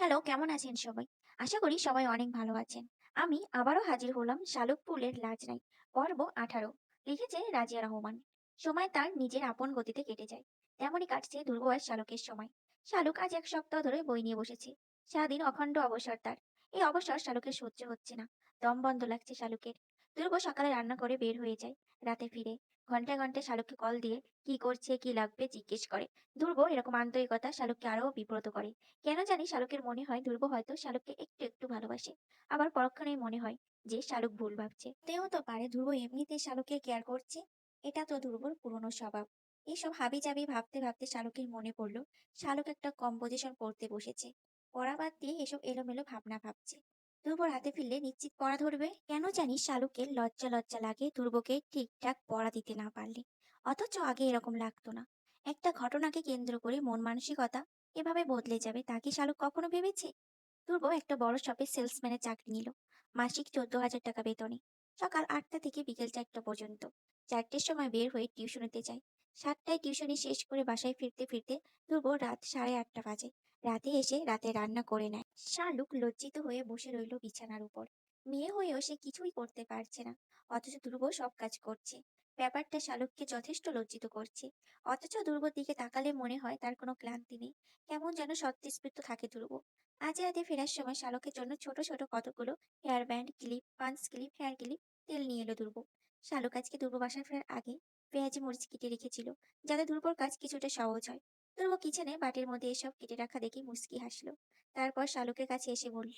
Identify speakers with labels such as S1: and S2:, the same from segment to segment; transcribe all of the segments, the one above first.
S1: Hello, কেমন আছেন সবাই? আশা করি সবাই অনেক ভালো আছেন। আমি আবারও হাজির হলাম শালুক ফুলের লাজ নাই, পর্ব 18। লিখেছে রাজিয়া রহমান। সময় তার নিজের আপন গতিতে কেটে যায়। তেমনই কাটছে ধ্রুব আর শালুকের সময়। শালুক আজ এক সপ্তাহ ধরে বই নিয়ে বসেছে। সারাদিন অখণ্ড অবসর তার। এই অবসর শালুকের সহ্য হচ্ছে না। দম বন্ধ লাগছে শালুকের। ধ্রুব সকালে রান্না করে বের হয়ে যায়। রাতে ফিরে ঘন্টায় ঘন্টায় শালুককে কল দিয়ে কি করছে কি লাগবে জিজ্ঞেস করে। ধ্রুব এরকম আন্তরিকতা শালুককে আরো বিব্রত করে। কেন জানি শালুকের মনে হয় ধ্রুব হয়তো শালুককে একটু একটু ভালোবাসে। আবার পরক্ষণেই মনে হয় যে শালুক ভুল ভাবছে। তেও তো পারে ধ্রুব এমনিতেই শালুককে কেয়ার করছে। এটা তো ধ্রুবর পুরনো স্বভাব। এইসব হাবিজাবি ভাবতে ভাবতে শালুকের মনে পড়লো শালুক একটা কম্পোজিশন পড়তে বসেছে। পড়া বাদ দিয়ে এসব এলোমেলো ভাবনা ভাবছে। ধ্রুবর হাতে ফিরলে নিশ্চিত পড়া ধরবে। কেন জানি শালুকের লজ্জা লজ্জা লাগে ধ্রুবকে ঠিকঠাক পড়া দিতে না পারলে। অথচ আগে এরকম লাগতো না। একটা ঘটনাকে কেন্দ্র করে মন মানসিকতা এভাবে বদলে যাবে তা কি শালুক কখনো ভেবেছে? ধ্রুব একটা বড় শপে সেলসম্যানের চাকরি নিল। মাসিক 14,000 টাকা বেতনে। সকাল 8টা থেকে বিকেল 4টা পর্যন্ত। 4টের সময় বের হয়ে টিউশনিতে যায়। 7টায় টিউশনি শেষ করে বাসায় ফিরতে ফিরতে ধ্রুব রাত 8:30 বাজে। রাতে এসে রাতে রান্না করে নেয়। শালুক লজ্জিত হয়ে বসে রইল বিছানার উপর। মেয়ে হয়েও সে কিছুই করতে পারছে না। অথচ ধ্রুব সব কাজ করছে। ব্যাপারটা শালুককে যথেষ্ট লজ্জিত করছে। অথচ ধ্রুবর দিকে তাকালে মনে হয় তার কোনো ক্লান্তি নেই। কেমন যেন স্বতঃস্ফূর্ত থাকে ধ্রুব। আজ রাতে ফেরার সময় শালকের জন্য ছোট ছোট কতগুলো hair band, clip, punch clip, hair clip, তেল নিয়ে এলো ধ্রুব। শালক আজকে ধ্রুব বাসায় ফেরার আগে পেঁয়াজি মরিচ কেটে রেখেছিল, যাতে ধ্রুবর কাজ কিছুটা সহজ হয়। ধ্রুব কিচেনে বাটির মধ্যে এসব কেটে রাখা দেখে মুচকি হাসলো। তারপর শালুকের কাছে এসে বলল,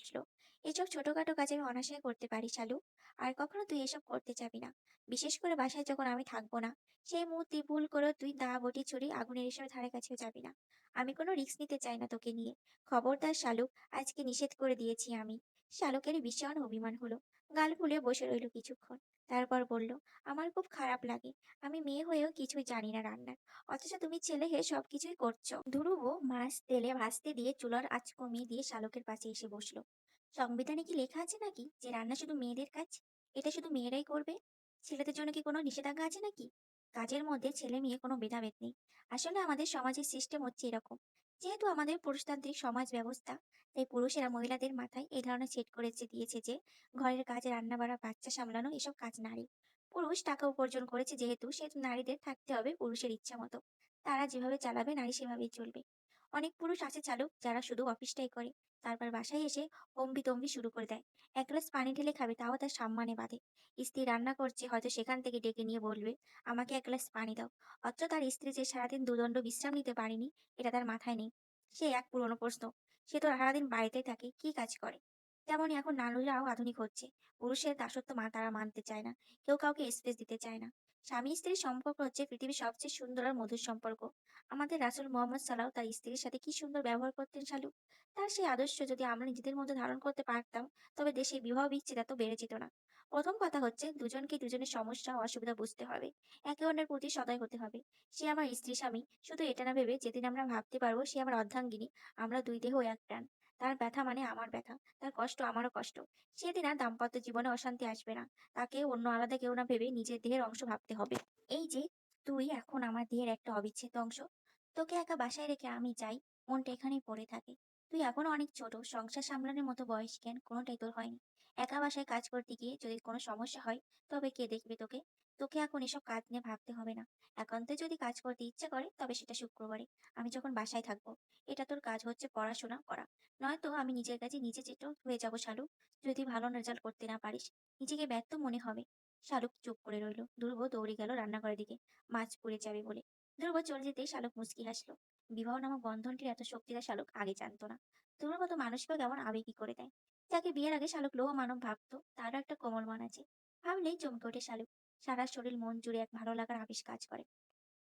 S1: এসব ছোটখাটো কাজ আমি অনায়াসে করতে পারি শালু। আর কখনো তুই এসব করতে যাবি না। বিশেষ করে বাসায় যখন আমি থাকবো না, সেই মুহূর্তে ভুল করে তুই দা বটি ছুরি আগুনের এসব ধারে কাছেও যাবি না। আমি কোনো রিস্ক নিতে চাই না তোকে নিয়ে। খবরদার শালুক, আজকে নিষেধ করে দিয়েছি আমি। শালুকের ভীষণ অভিমান হলো। গাল ফুলে বসে রইল কিছুক্ষণ। তারপর বলল, আমার খুব খারাপ লাগে। আমি মেয়ে হয়েও কিছুই জানি না রান্নার। অথচ তুমি ছেলে হয়ে সবকিছুই করছো। ধ্রুব মাছ তেলে ভাজতে দিয়ে চুলার আঁচ কমিয়ে দিয়ে শালকের পাশে এসে বসলো। সংবিধানে কি লেখা আছে নাকি যে রান্না শুধু মেয়েদের কাজ? এটা শুধু মেয়েরাই করবে? ছেলেদের জন্য কি কোনো নিষেধাজ্ঞা আছে নাকি? কাজের মধ্যে ছেলে মেয়ে কোনো ভেদাভেদ নেই। আসলে আমাদের সমাজের সিস্টেম হচ্ছে এরকম। যেহেতু আমাদের পুরুষতান্ত্রিক সমাজ ব্যবস্থা, তাই পুরুষেরা মহিলাদের মাথায় এই ধরনের সেট করেছে দিয়েছে যে ঘরের কাজ, রান্না বাড়া, বাচ্চা সামলানো এসব কাজ নারী। পুরুষ টাকা উপার্জন করেছে সেহেতু নারীদের থাকতে হবে পুরুষের ইচ্ছা মতো। তারা যেভাবে চালাবে নারী সেভাবেই চলবে। অনেক পুরুষ আছে চালুক যারা শুধু অফিসটাই করে, তারপর বাসায় এসে হম্বি তম্বি শুরু করে দেয়। এক গ্লাস পানি ঢেলে খাবে, তাও তার সম্মানে বাধে। স্ত্রী রান্না করছে, হয়তো সেখান থেকে ডেকে নিয়ে বলবে, আমাকে এক গ্লাস পানি দাও। অথচ তার স্ত্রী যে সারাদিন দুদণ্ড বিশ্রাম নিতে পারেনি, এটা তার মাথায় নেই। সে এক পুরনো প্রশ্ন। সে তো সারাদিন বাড়িতেই থাকে, কি কাজ করে? তেমনি এখন নারীরাও আধুনিক হচ্ছে। পুরুষের দাসত্ব তারা মানতে চায় না। কেউ কাউকে স্পেস দিতে চায় না। স্বামী স্ত্রীর সম্পর্ক হচ্ছে পৃথিবীর সবচেয়ে সুন্দর আর মধুর সম্পর্ক। আমাদের রাসূল মুহাম্মদ সাল্লাল্লাহু আলাইহি ওয়াসাল্লাম তার স্ত্রীর সাথে কি সুন্দর ব্যবহার করতেন শালু। তার সেই আদর্শ যদি আমরা নিজেদের মধ্যে ধারণ করতে পারতাম, তবে দেশে বিবাহ বিচ্ছেদ এত বেড়ে যেত না। প্রথম কথা হচ্ছে দুজনকে দুজনের সমস্যা ও অসুবিধা বুঝতে হবে। একে অন্যের প্রতি সদয় হতে হবে। সে আমার স্ত্রী, স্বামী শুধু এটা না ভেবে যেদিন আমরা ভাবতে পারবো সে আমার অর্ধাঙ্গিনী, আমরা দুই দেহ এক প্রাণ। তার ব্যথা মানে আমার ব্যথা, তার কষ্ট আমারও কষ্ট। সেদিন আর দাম্পত্য জীবনে অশান্তি আসবে না। তাকে অন্য আলাদা কেউ না ভেবে নিজের দেহের অংশ ভাবতে হবে। এই যে তুই এখন আমার দেহের একটা অবিচ্ছেদ্য অংশ। তোকে একা বাসায় রেখে আমি যাই, মনটা এখানেই পড়ে থাকে। তুই এখনো অনেক ছোট, সংসার সামলানোর মতো বয়স জ্ঞান কোনোটাই তোর হয়নি। একা বাসায় কাজ করতে গিয়ে যদি কোনো সমস্যা হয়, তবে কে দেখবে তোকে? তোকে এখন এসব কাজ নিয়ে ভাবতে হবে না। একান্তে যদি কাজ করতে ইচ্ছে করে তবে সেটা শুক্রবারে, আমি যখন বাসায় থাকবো। এটা তোর কাজ হচ্ছে পড়াশোনা করা। নয়তো আমি নিজের কাজে নিজে চেটো হয়ে যাবো শালু। যদি ভালো রেজাল্ট করতে না পারিস, নিজেকে ব্যর্থ মনে হবে। শালুক চুপ করে রইল। ধ্রুব দৌড়ে গেল রান্নাঘরের দিকে, মাছ পুড়ে যাবে বলে। ধ্রুব চলে যেতেই শালুক মুচকি হাসলো। বিবাহ নামক বন্ধনটির এত শক্তিটা শালুক আগে জানতো না। ধ্রুবের মতো মানুষকেও কেমন আবেগী করে দেয়। যাকে বিয়ের আগে শালুক লৌহ মানব ভাবতো, তারও একটা কোমল মন আছে। ভাবলেই চমকে ওঠে শালুক। সারা শরীর মন জুড়ে এক ভালো লাগার আবেশ কাজ করে।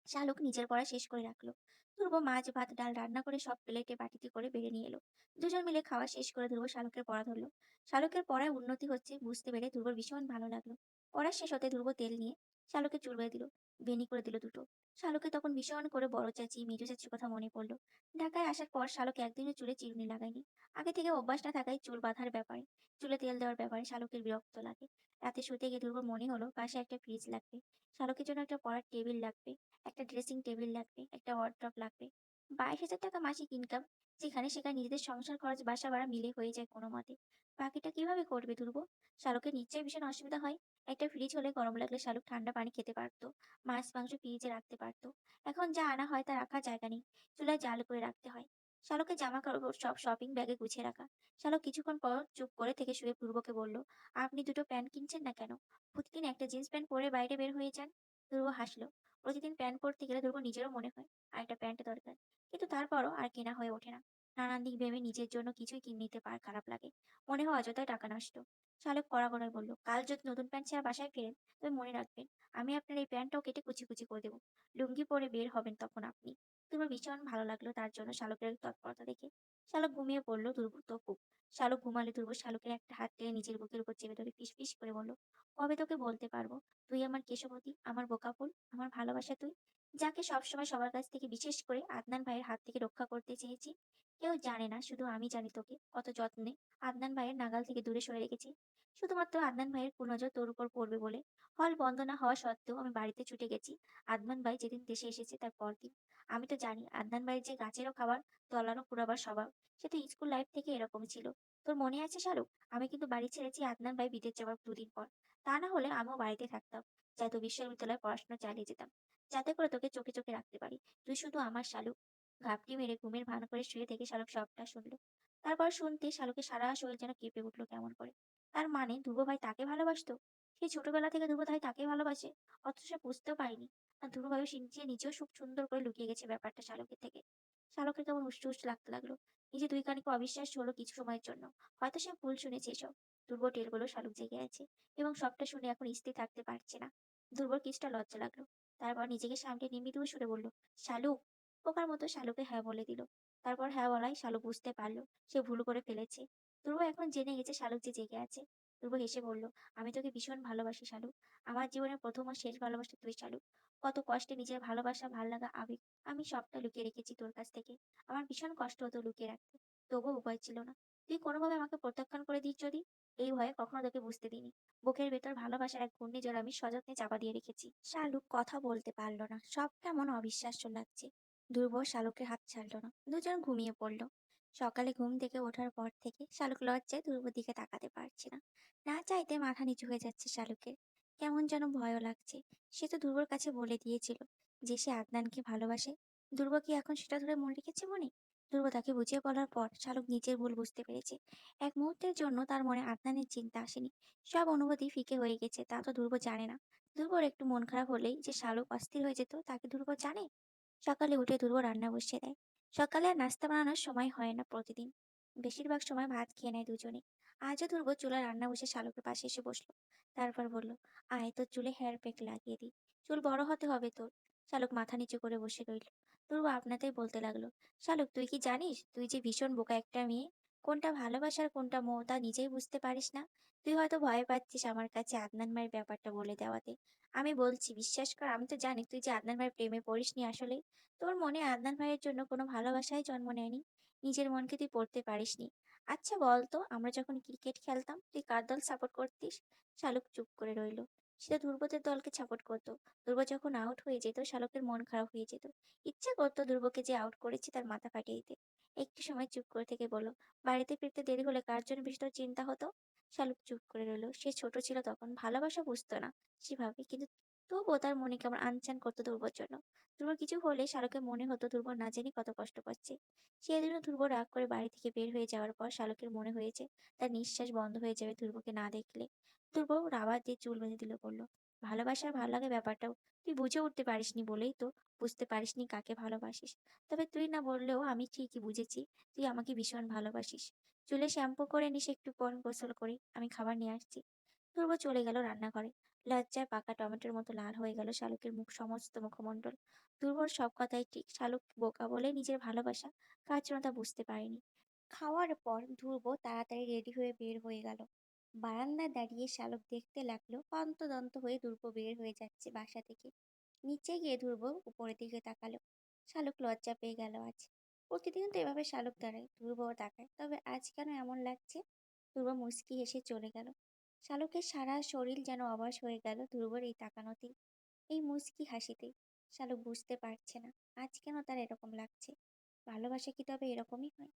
S1: শালুক নিজের পড়া শেষ করে রাখলো। ধ্রুব মাছ ভাত ডাল রান্না করে সব প্লেটে বাটিতে করে বেড়ে নিয়ে এলো। দুজন মিলে খাওয়া শেষ করে ধ্রুব শালুকের পড়া ধরলো। শালুকের পড়ায় উন্নতি হচ্ছে বুঝতে পেরে ধ্রুবর ভীষণ ভালো লাগলো। পড়া শেষ হতে ধ্রুব তেল নিয়ে শালুকে চুল বেঁধে দিল। বেনি করে দিল দুটো। শালুকে তখন ভীষণ করে বড় চাচি মেজো চাচির কথা মনে পড়লো। ঢাকায় আসার পর শালুক একদিনও চুলে চিরুনি লাগায়নি। আগে থেকে অভ্যাস না থাকায় চুল বাঁধার ব্যাপারে, চুলে তেল দেওয়ার ব্যাপারে শালুকের বিরক্ত লাগে। রাতে শুতে গিয়ে ধ্রুব মনে হলো পাশে একটা ফ্রিজ লাগবে, শালুকের জন্য একটা পড়ার টেবিল লাগবে, একটা ড্রেসিং টেবিল লাগবে, একটা ওয়ার্ড্রপ লাগবে। 22,000 টাকা মাসিক ইনকাম, যেখানে সেখানে নিজেদের সংসার খরচ বাসা ভাড়া মিলে হয়ে যায় কোনো মতে। বাকিটা কিভাবে করবে ধ্রুব? শালুকের নিশ্চয়ই ভীষণ অসুবিধা হয়। একটা ফ্রিজ হলে গরম লাগলে শালুক ঠান্ডা পানি খেতে পারতো, মাছ মাংস ফ্রিজে রাখতে পারতো। এখন যা আনা হয় তা রাখার জায়গা নেই, চুলায় জাল করে রাখতে হয়। শালুকের জামা কাপড় সব শপিং ব্যাগে গুছিয়ে রাখা। শালুক কিছুক্ষণ পর চুপ করে থেকে শুয়ে ধ্রুবকে বলল, আপনি দুটো প্যান্ট কিনছেন না কেন? প্রতিদিন একটা জিন্স প্যান্ট পরে বাইরে বের হয়ে যান। ধ্রুব হাসলো। প্রতিদিন প্যান্ট পরতে গেলে ধ্রুব নিজেরও মনে হয় আর একটা প্যান্ট দরকার, কিন্তু তারপরও আর কেনা হয়ে ওঠে না। নানান দিক ভেবে নিজের জন্য কিছুই কিনে নিতে খারাপ লাগে। মনে হয় অযথাই টাকা নষ্ট। শালক কড়া গলায় বলল, কাল যদি নতুন প্যান্ট ছাড়া বাসায় ফেরেন, তবে মনে রাখবেন আমি আপনার এই প্যান্টটাও কেটে কুচি কুচি করে দেবো। লুঙ্গি পরে বের হবেন তখন আপনি। তোমার ভীষণ ভালো লাগলো তার জন্য শালকের এই তৎপরতা দেখে। শালক ঘুমিয়ে পড়লো, ধ্রুব তো খুব। শালক ঘুমালে ধ্রুব শালকের একটা হাত টেনে নিজের বুকের উপর চেপে ধরে ফিস ফিস করে বলল, কবে তোকে বলতে পারবো তুই আমার কেশবতী, আমার বোকা ফুল, আমার ভালোবাসা তুই, যাকে সবসময় সবার কাছ থেকে বিশেষ করে আদনান ভাইয়ের হাত থেকে রক্ষা করতে চেয়েছি। কেউ জানে না, শুধু আমি জানি তোকে কত যত্নে আদনান ভাইয়ের নাগাল থেকে দূরে সরে রেখেছি। শুধুমাত্র আদনান ভাইয়ের কুনজর তোর উপর পড়বে বলে। হল বন্ধ না হওয়া সত্ত্বেও আমি বাড়িতে ছুটে গেছি আদনান ভাই যেদিন দেশে এসেছে তার পরদিন। আমি তো জানি আদনান ভাইয়ের যে গাছেরও খাবার তলারও কুড়াবার স্বভাব, সে তো স্কুল লাইফ থেকে এরকম ছিল। তোর মনে আছে শাহরুখ? আমি কিন্তু বাড়ি ছেড়েছি আদনান ভাই বিদেশ যাওয়ার 2 দিন পর। তা না হলে আমিও বাড়িতে থাকতাম, যাতে বিশ্ববিদ্যালয়ে পড়াশোনা চালিয়ে যেতাম, যাতে করে তোকে চোখে চোখে রাখতে পারি। তুই শুধু আমার শালুক। ঘাপটি মেরে ঘুমের ভান করে শুয়ে থেকে শালুক সবটা শুনলো। তারপর শুনতে শালুকের সারা শরীর যেন কেঁপে উঠলো কেমন করে। তার মানে ধ্রুব ভাই তাকে ভালোবাসতো? সেই ছোটবেলা থেকে ধ্রুব ভাই তাকে ভালোবাসে, অথচ সে বুঝতেও পারেনি। আর ধ্রুব ভাই সে নিজেও খুব সুন্দর করে লুকিয়ে গেছে ব্যাপারটা শালকের থেকে। শালকের কেমন উষ্ঠ উষ্ঠ লাগতে লাগলো। নিজে দুই কানিকে অবিশ্বাস হলো কিছু সময়ের জন্য। হয়তো সে ভুল শুনেছে এসব। ধ্রুব টের পেলো শালুক জেগে আছে এবং সবটা শুনে এখন স্থির থাকতে পারছে না। ধ্রুবর কিছুটা লজ্জা লাগলো। তারপর নিজেকে সামনে নিয়ে মৃদু সুরে বলল, শালুক। বোকার মতো শালুকে হ্যাঁ বলে দিল। তারপর হ্যাঁ বলায় শালুক বুঝতে পারলো সে ভুল করে ফেলেছে। ধ্রুব এখন জেনে গেছে শালুক যে জেগে আছে। ধ্রুব হেসে বলল, আমি তোকে ভীষণ ভালোবাসি শালুক। আমার জীবনের প্রথম ও শেষ ভালোবাসা তুই শালুক। কত কষ্টে নিজের ভালোবাসা, ভাল লাগা, আবেগ আমি সবটা লুকিয়ে রেখেছি তোর কাছ থেকে। আমার ভীষণ কষ্ট হতো লুকিয়ে রাখতে, তবুও উপায় ছিল না। তুই কোনোভাবে আমাকে প্রত্যাখ্যান করে দিস যদি, এই ভয়ে কখনো তোকে বুঝতে দিইনি। বুকের ভেতর ভালোবাসার এক ঘূর্ণিঝড় আমি সযত্নে চাপা দিয়ে রেখেছি। শালুক কথা বলতে পারল না, সব কেমন অবিশ্বাস্য লাগছে। ধ্রুব শালুকের হাত ছাড়ল না, দুজন ঘুমিয়ে পড়ল। সকালে ঘুম থেকে ওঠার পর থেকে শালুক লজ্জায় ধ্রুবর দিকে তাকাতে পারছে না। না চাইতে মাথা নিচু হয়ে যাচ্ছে শালুকের। কেমন যেন ভয়ও লাগছে। সে তো ধ্রুবর কাছে বলে দিয়েছিল যে সে আদনানকে ভালোবাসে। ধ্রুব কি এখন সেটা ধরে মনে রেখেছে মনে? ধ্রুব তাকে বুঝিয়ে বলার পর শালুক নিজের ভুল বুঝতে পেরেছে। এক মুহূর্তের জন্য তার মনে আদনানের চিন্তা আসেনি। সব অনুভূতি ফিকে হয়ে গেছে, তা তো ধ্রুব জানে না। ধ্রুবর একটু মন খারাপ হলেই যে শালুক অস্থির হয়ে যেত তা কি ধ্রুব জানে? সকালে উঠে ধ্রুব রান্না বসিয়ে দেয়। সকালে আর নাস্তা বানানোর সময় হয় না প্রতিদিন। বেশিরভাগ সময় ভাত খেয়ে নেয় দুজনে। আজও ধ্রুব চুলায় রান্না বসে শালুকের পাশে এসে বসলো। তারপর বলল, আয় তোর চুলে হেয়ার প্যাক লাগিয়ে দিই। চুল বড় হতে হবে তোর। শালুক মাথা নিচু করে বসে রইল। ধ্রুব আপনাতেই বলতে লাগলো, শালুক তুই কি জানিস তুই যে ভীষণ বোকা একটা মেয়ে? কোনটা ভালোবাসার কোনটা মোহ তা নিজেই বুঝতে পারিস না। তুই হয়তো ভয় পাচ্ছিস আমার কাছে আদনান মায়ের ব্যাপারটা বলে দেওয়াতে। আমি বলছি বিশ্বাস কর, আমি তো জানি তুই যে আদনান ভাইয়ের প্রেমে পড়িসনি আসলেই। তোর মনে আদনান ভাইয়ের জন্য কোনো ভালোবাসাই জন্ম নেয়নি। নিজের মনকে তুই পড়তে পারিসনি। আচ্ছা বল তো, আমরা যখন ক্রিকেট খেলতাম তুই কার দল সাপোর্ট করতিস? শালুক চুপ করে রইল। সে তো ধ্রুবদের দলকে সাপোর্ট করতো। ধ্রুব যখন আউট হয়ে যেত শালুকের মন খারাপ হয়ে যেত। ইচ্ছে করতো ধ্রুবকে যে আউট করেছে তার মাথা ফাটিয়ে দিতে। একটু সময় চুপ করে থেকে বলল, বাড়িতে ফিরতে দেরি হলে কার জন্য বেশি তোর চিন্তা হতো? শালুক চুপ করে রইল। সে ছোট ছিল তখন, ভালোবাসা বুঝতো না সেভাবে, কিন্তু তবুও তার মনে কেমন আনচান করতো ধ্রুবর জন্য। ধ্রুবর কিছু হলে শালুকের মনে হতো ধ্রুব না জানি কত কষ্ট পাচ্ছে। সেদিনও ধ্রুব রাগ করে বাড়ি থেকে বের হয়ে যাওয়ার পর শালুকের মনে হয়েছে তার নিঃশ্বাস বন্ধ হয়ে যাবে ধ্রুবকে না দেখলে। ধ্রুব রাবার দিয়ে চুল বেঁধে দিল, বলল, ভালোবাসার ভালো লাগে ব্যাপারটাও তুই বুঝে উঠতে পারিসনি বলেই তো বুঝতে পারিসনি কাকে ভালোবাসিস। তবে তুই না বললেও আমি ঠিকই বুঝেছি তুই আমাকে ভীষণ ভালোবাসিস। চুলে শ্যাম্পু করে নিস, একটু পর গোসল করি, আমি খাবার নিয়ে আসছি। ধ্রুব চলে গেল রান্নাঘরে। লজ্জায় পাকা টমেটোর মতো লাল হয়ে গেল শালুকের মুখ, সমস্ত মুখমণ্ডল। ধ্রুবর সব কথাই ঠিক, শালুক বোকা বলে নিজের ভালোবাসা কার জন্য তা বুঝতে পারেনি। খাওয়ার পর ধ্রুব তাড়াতাড়ি রেডি হয়ে বের হয়ে গেল। বারান্দায় দাঁড়িয়ে শালুক দেখতে লাগলো হন্তদন্ত হয়ে ধ্রুব বের হয়ে যাচ্ছে বাসা থেকে। নিচে গিয়ে ধ্রুব উপরের দিকে তাকালো। শালুক লজ্জা পেয়ে গেল আজ। প্রতিদিন তো এভাবে শালুক দাঁড়ায়, ধ্রুবও তাকায়, তবে আজ কেন এমন লাগছে? ধ্রুব মুচকি হেসে চলে গেল। শালুকের সারা শরীর যেন অবশ হয়ে গেল ধ্রুবর এই তাকানোতেই, এই মুচকি হাসিতেই। শালুক বুঝতে পারছে না আজ কেন তার এরকম লাগছে। ভালোবাসা কি তবে এরকমই হয়?